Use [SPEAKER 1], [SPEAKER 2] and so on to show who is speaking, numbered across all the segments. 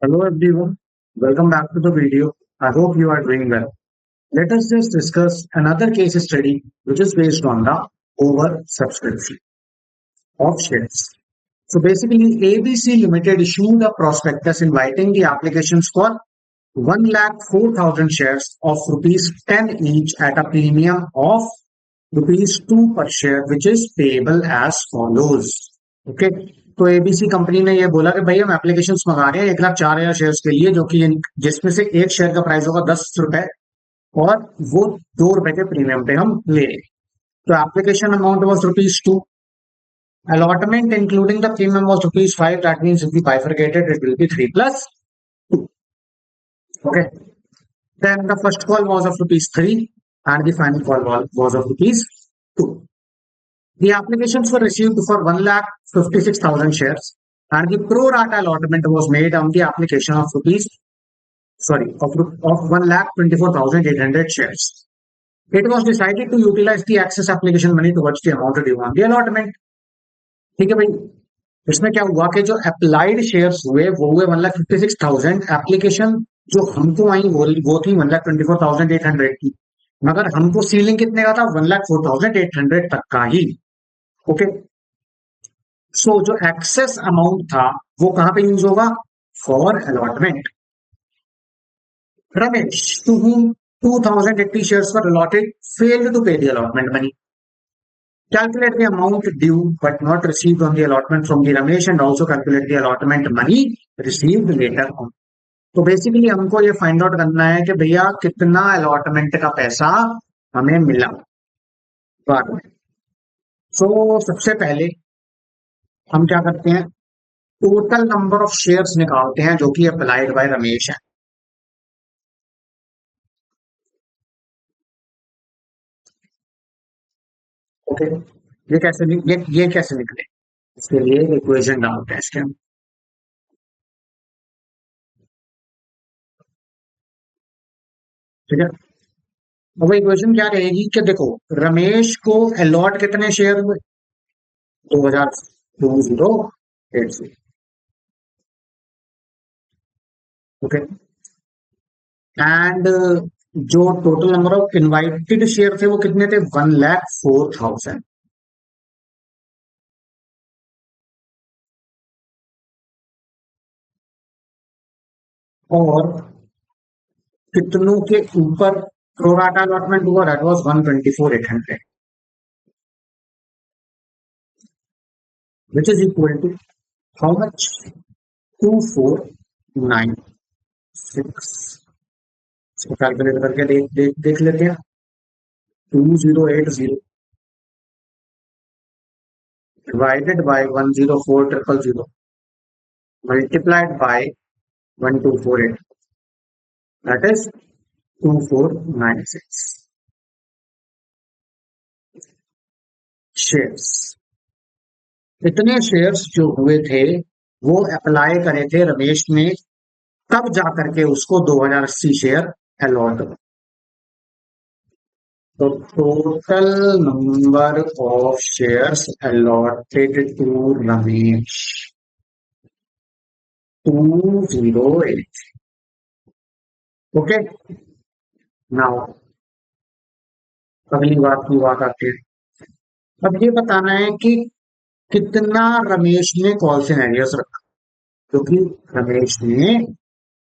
[SPEAKER 1] Hello everyone, welcome back to the video. I hope you are doing well. Let us just discuss another case study which is based on the oversubscription of shares. So basically ABC Limited issued a prospectus inviting the applications for 1,04,000 shares of rupees 10 each at a premium of rupees 2 per share which is payable as follows. Okay, तो ABC company ने ये बोला कि भाई हम application मंगा रहे हैं 1,04,000 शेयर्स के लिए, जो कि जिसमें से एक शेयर का प्राइस होगा 10 रुपए और वो 2 रुपए के प्रीमियम पे हम ले रहे हैं। तो application amount was rupees 2, allotment including the premium was rupees 5. That means if we bifurcated it will be 3 plus 2. Okay, then the first call was of rupees 3 and the final call was of rupees 2. The applications were received for 1,56,000 shares, and the pro rata allotment was made on the application of 1,24,800 shares. It was decided to utilize the excess application money towards the amount due on the allotment. ठीक है भाई, इसमें क्या हुआ कि जो applied shares हुए वो हुए 1,56,000। एप्लीकेशन जो हमको आई वो थी 1,24,800 की, मगर हमको सीलिंग कितने का था? 1,04,800 तक का ही। ओके, सो जो एक्सेस अमाउंट था वो कहां पे यूज होगा? For allotment. Ramesh, to whom 2,080 shares were allotted, failed to pay the allotment money. Calculate the amount due but not received on the allotment from the Ramesh and also calculate the allotment money received later on. तो basically हमको ये find out करना है कि भैया कितना allotment का पैसा हमें मिला बाद में। सो सबसे पहले हम क्या करते हैं, टोटल नंबर ऑफ शेयर्स निकालते हैं जो कि अप्लाइड बाय रमेश है। ओके, ये कैसे निकले, इसके लिए इक्वेशन डालते हैं इसके हम। ठीक है, अब इक्वेशन क्या रहेगी कि देखो रमेश को अलॉट कितने शेयर हुए? 2,2080। ओके, एंड जो total number of invited share थे वो कितने थे? 1,04,000। और कितनों के ऊपर प्रोराटा अलॉटमेंट हुआ? That was 124,800, which is equal to how much? 2,496। इसको कैलकुलेट करके देख लेते हैं। 2,080 divided by 104,000 multiplied by 1,248, that is 2,496 shares. इतने शेयर्स जो हुए थे वो अप्लाई करे थे रमेश ने, तब जाकर के उसको 2,080 शेयर अलॉट हुए। तो total number of shares allotted to Ramesh 208। Okay, now अगली बात की बात आती है। अब ये बताना है कि कितना रमेश ने कॉल सिनेरियोस रखा, क्योंकि रमेश ने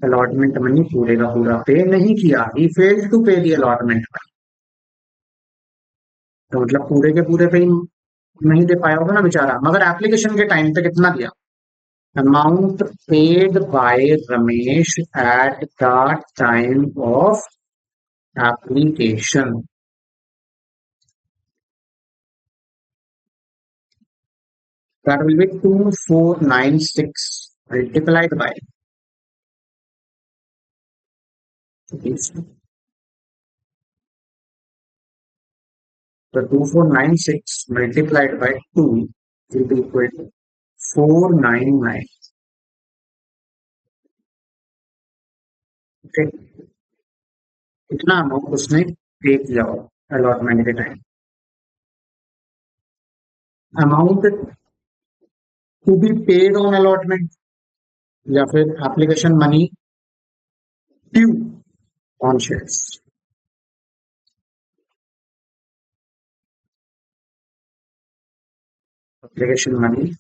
[SPEAKER 1] अलॉटमेंट मनी पूरे का पूरा पे नहीं किया। ही फेल्ड टू पे दी अलॉटमेंट मनी, तो मतलब पूरे के पूरे पे ही नहीं दे पाया होगा ना बेचारा। मगर एप्लीकेशन के टाइम पे कितना दिया? Amount paid by Ramesh eight the time of application, that will be 2,496 multiplied by these two. The 2,496 multiplied by 2 will be equal to 499. Okay, इतना अमाउंट उसने पे किया होगा अलॉटमेंट के time. Amount to be paid on allotment या फिर application money due on shares. Application money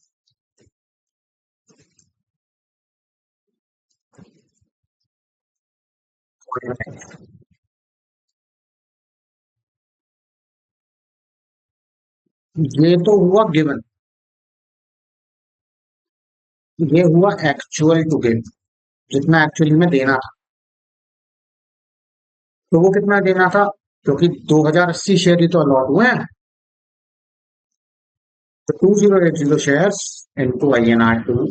[SPEAKER 1] ये तो हुआ गिवन, ये हुआ एक्चुअल टू गिव, जितना एक्चुअली में देना था। तो वो कितना देना था, क्योंकि 2080 शेयर ही तो अलॉट हुए हैं। तो 2080 shares into INR 2,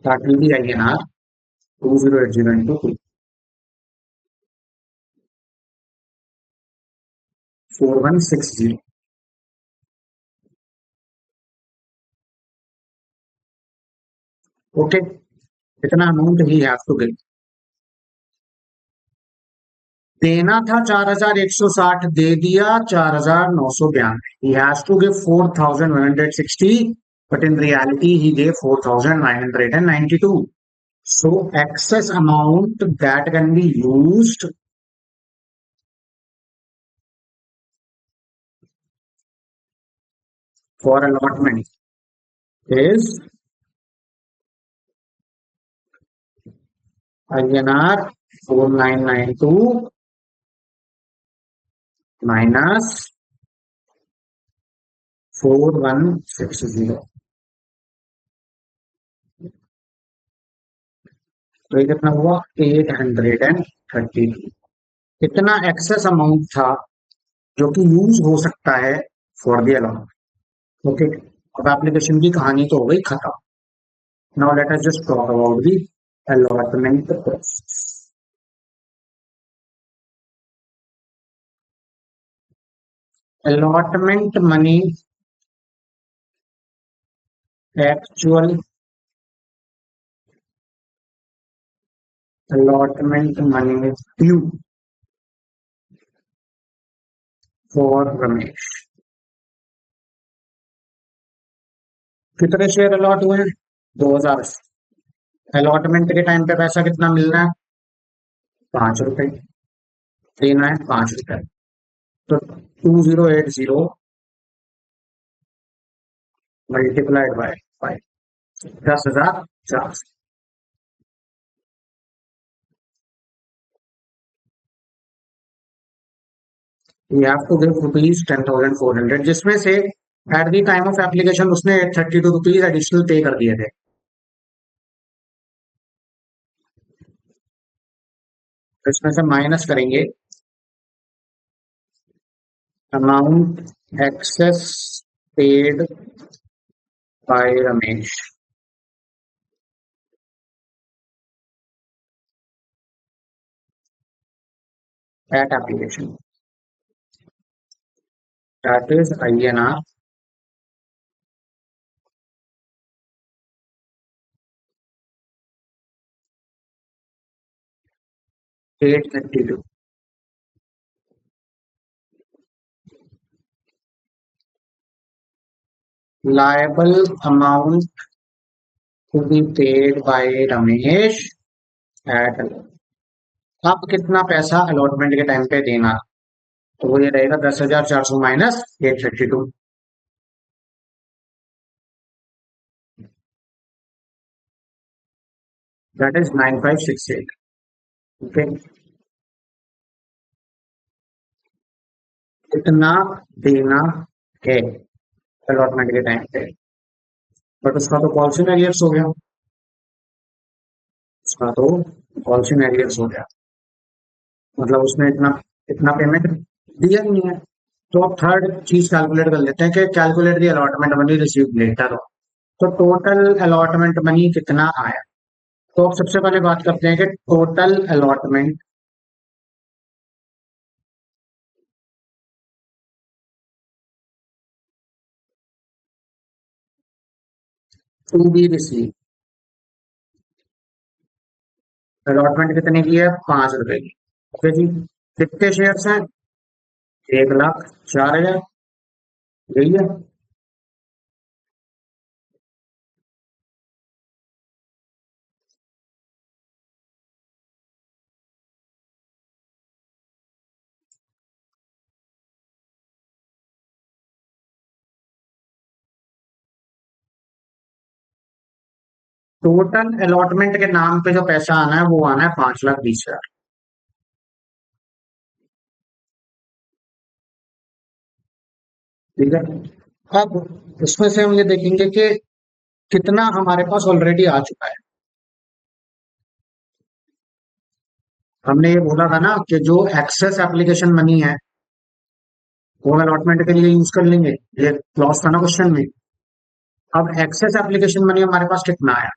[SPEAKER 1] that will be INR 2080 into 2, 4160। Okay, इतना अमाउंट ही हैव टू गिव। देना था 4160, दे दिया 4992। he has to give 4160, but in reality he gave 4992. So excess amount that can be used for allotment is INR 4992 minus 4160। तो ये कितना हुआ, 832। इतना एक्सेस अमाउंट था जो कि यूज हो सकता है फॉर द अलॉटमेंट। ओके, अब एप्लीकेशन की कहानी तो हो गई खत्म। Now let us just talk about the allotment process। allotment money actual allotment money is due for Ramesh. कितने शेयर अलॉट हुए हैं, 2080। अलॉटमेंट के टाइम पे पैसा कितना मिलना है, 5 रुपए देना है, 5 रुपए। तो 2080 multiplied by 5, 10,004। We have to give rupees 10,400, जिसमें से at the time of application उसने 32 रुपीज एडिशनल पे कर दिए थे। तो इसमें से माइनस करेंगे amount excess paid by Ramesh at application, that is INR 832। Liable amount to be paid by Ramesh at. अब कितना पैसा अलॉटमेंट के टाइम पे देना, तो वो ये रहेगा 10,400 माइनस 832। That is 9568। ओके, कितना देना है अलॉटमेंट के टाइम पे, बट उसका तो कॉल्शन एरियर्स हो गया, उसका तो कॉल्शन एरियर्स हो गया, मतलब उसने इतना इतना पेमेंट दिया नहीं है। तो अब थर्ड चीज कैलकुलेट कर लेते हैं कि calculate the allotment money receivable हो। तो टोटल अलॉटमेंट मनी कितना आया। तो अब सबसे पहले बात करते हैं कि total allotment to be receive. Allotment कितने की है, 5 रुपए की। ओके जी, कितने शेयर्स हैं, 1,04,000। यही है। टोटल अलॉटमेंट के नाम पे जो पैसा आना है वो आना है 5,20,000। ठीक है। अब इसमें से हम ये देखेंगे कि कितना हमारे पास ऑलरेडी आ चुका है। हमने ये बोला था ना कि जो एक्सेस एप्लीकेशन मनी है वो अलॉटमेंट के लिए यूज कर लेंगे, ये क्लॉज था ना क्वेश्चन में। अब एक्सेस एप्लीकेशन मनी हमारे पास कितना आया,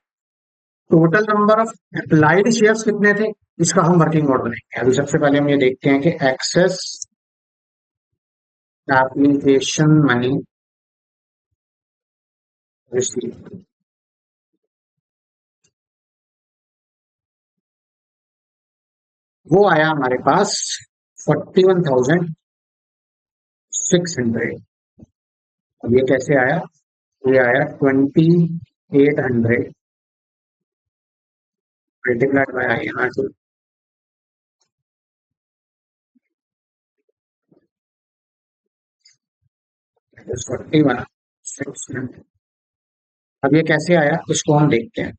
[SPEAKER 1] total number of applied shares कितने थे, इसका हम वर्किंग ऑर्डर देखेंगे। अभी सबसे पहले हम ये देखते हैं कि एक्सेस एप्लीकेशन मनी रिसीव, वो आया हमारे पास 41,600। अब ये कैसे आया, ये आया 2,800 मल्टीप्लाइड बाय INR 41,600। अब ये कैसे आया इसको हम देखते हैं।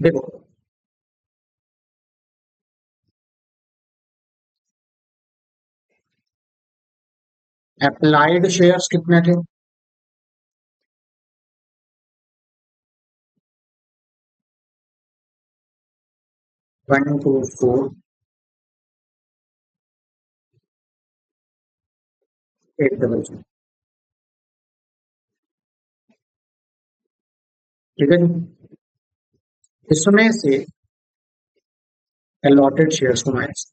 [SPEAKER 1] देखो अप्लाइड शेयर्स कितने थे, 124,800। ठीक है जी। इसमें से अलॉटेड शेयर्स को माइनस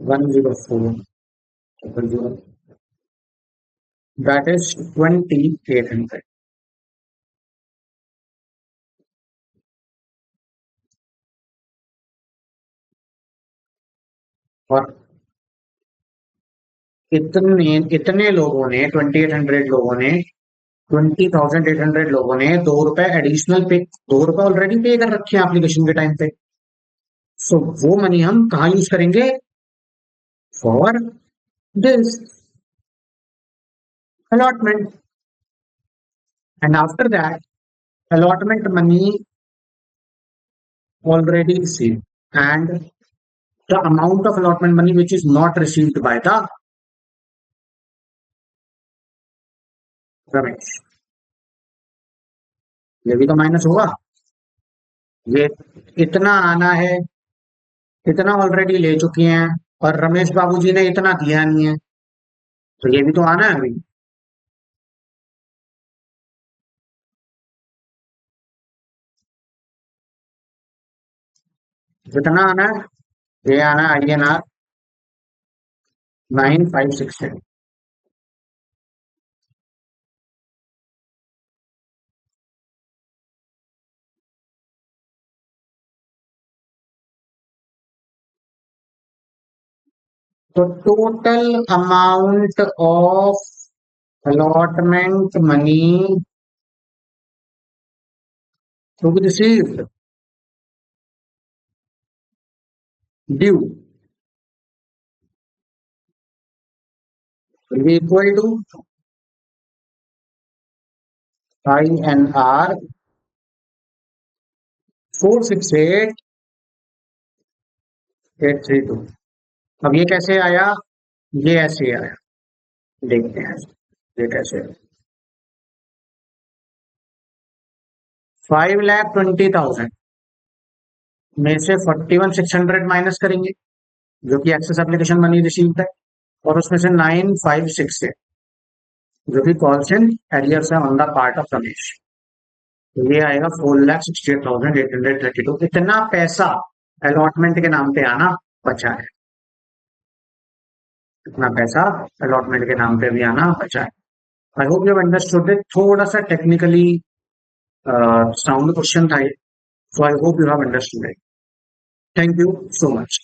[SPEAKER 1] 104,000, दैट इज 2,800। और इतने इतने लोगों ने 2,800 लोगों ने 20,800 लोगों ने ₹2 एडिशनल पे, ₹2 ऑलरेडी पे कर रखे हैं एप्लीकेशन के टाइम पे। सो वो मनी हम कहाँ यूज करेंगे, for this allotment, and after that allotment money already received, and the amount of allotment money which is not received by the Ramesh, ये भी तो माइनस होगा। ये इतना आना है, इतना ऑलरेडी ले चुके हैं, और रमेश बाबूजी ने इतना दिया नहीं है, तो ये भी तो आना है अभी। जितना आना है ये आना है INR 9,567। तो total amount of allotment money to be received due will be equal to INR 468,832। अब ये कैसे आया, ये ऐसे आया, देखते हैं ये कैसे। 5,20,000 में से 41,600 माइनस करेंगे जो कि एक्सेस एप्लीकेशन मनी रिसीव्ड है, और उसमें से 9,567 जो कि कॉल्स इन एरियर्स है on the part of Ramesh, तो ये आएगा 4,68,832। इतना पैसा अलॉटमेंट के नाम पे आना बचा है, इतना पैसा अलॉटमेंट के नाम पे भी आना बचा है। I hope you have understood it. थोड़ा सा टेक्निकली साउंड क्वेश्चन था ये, so I hope you have understood it. Thank you so much.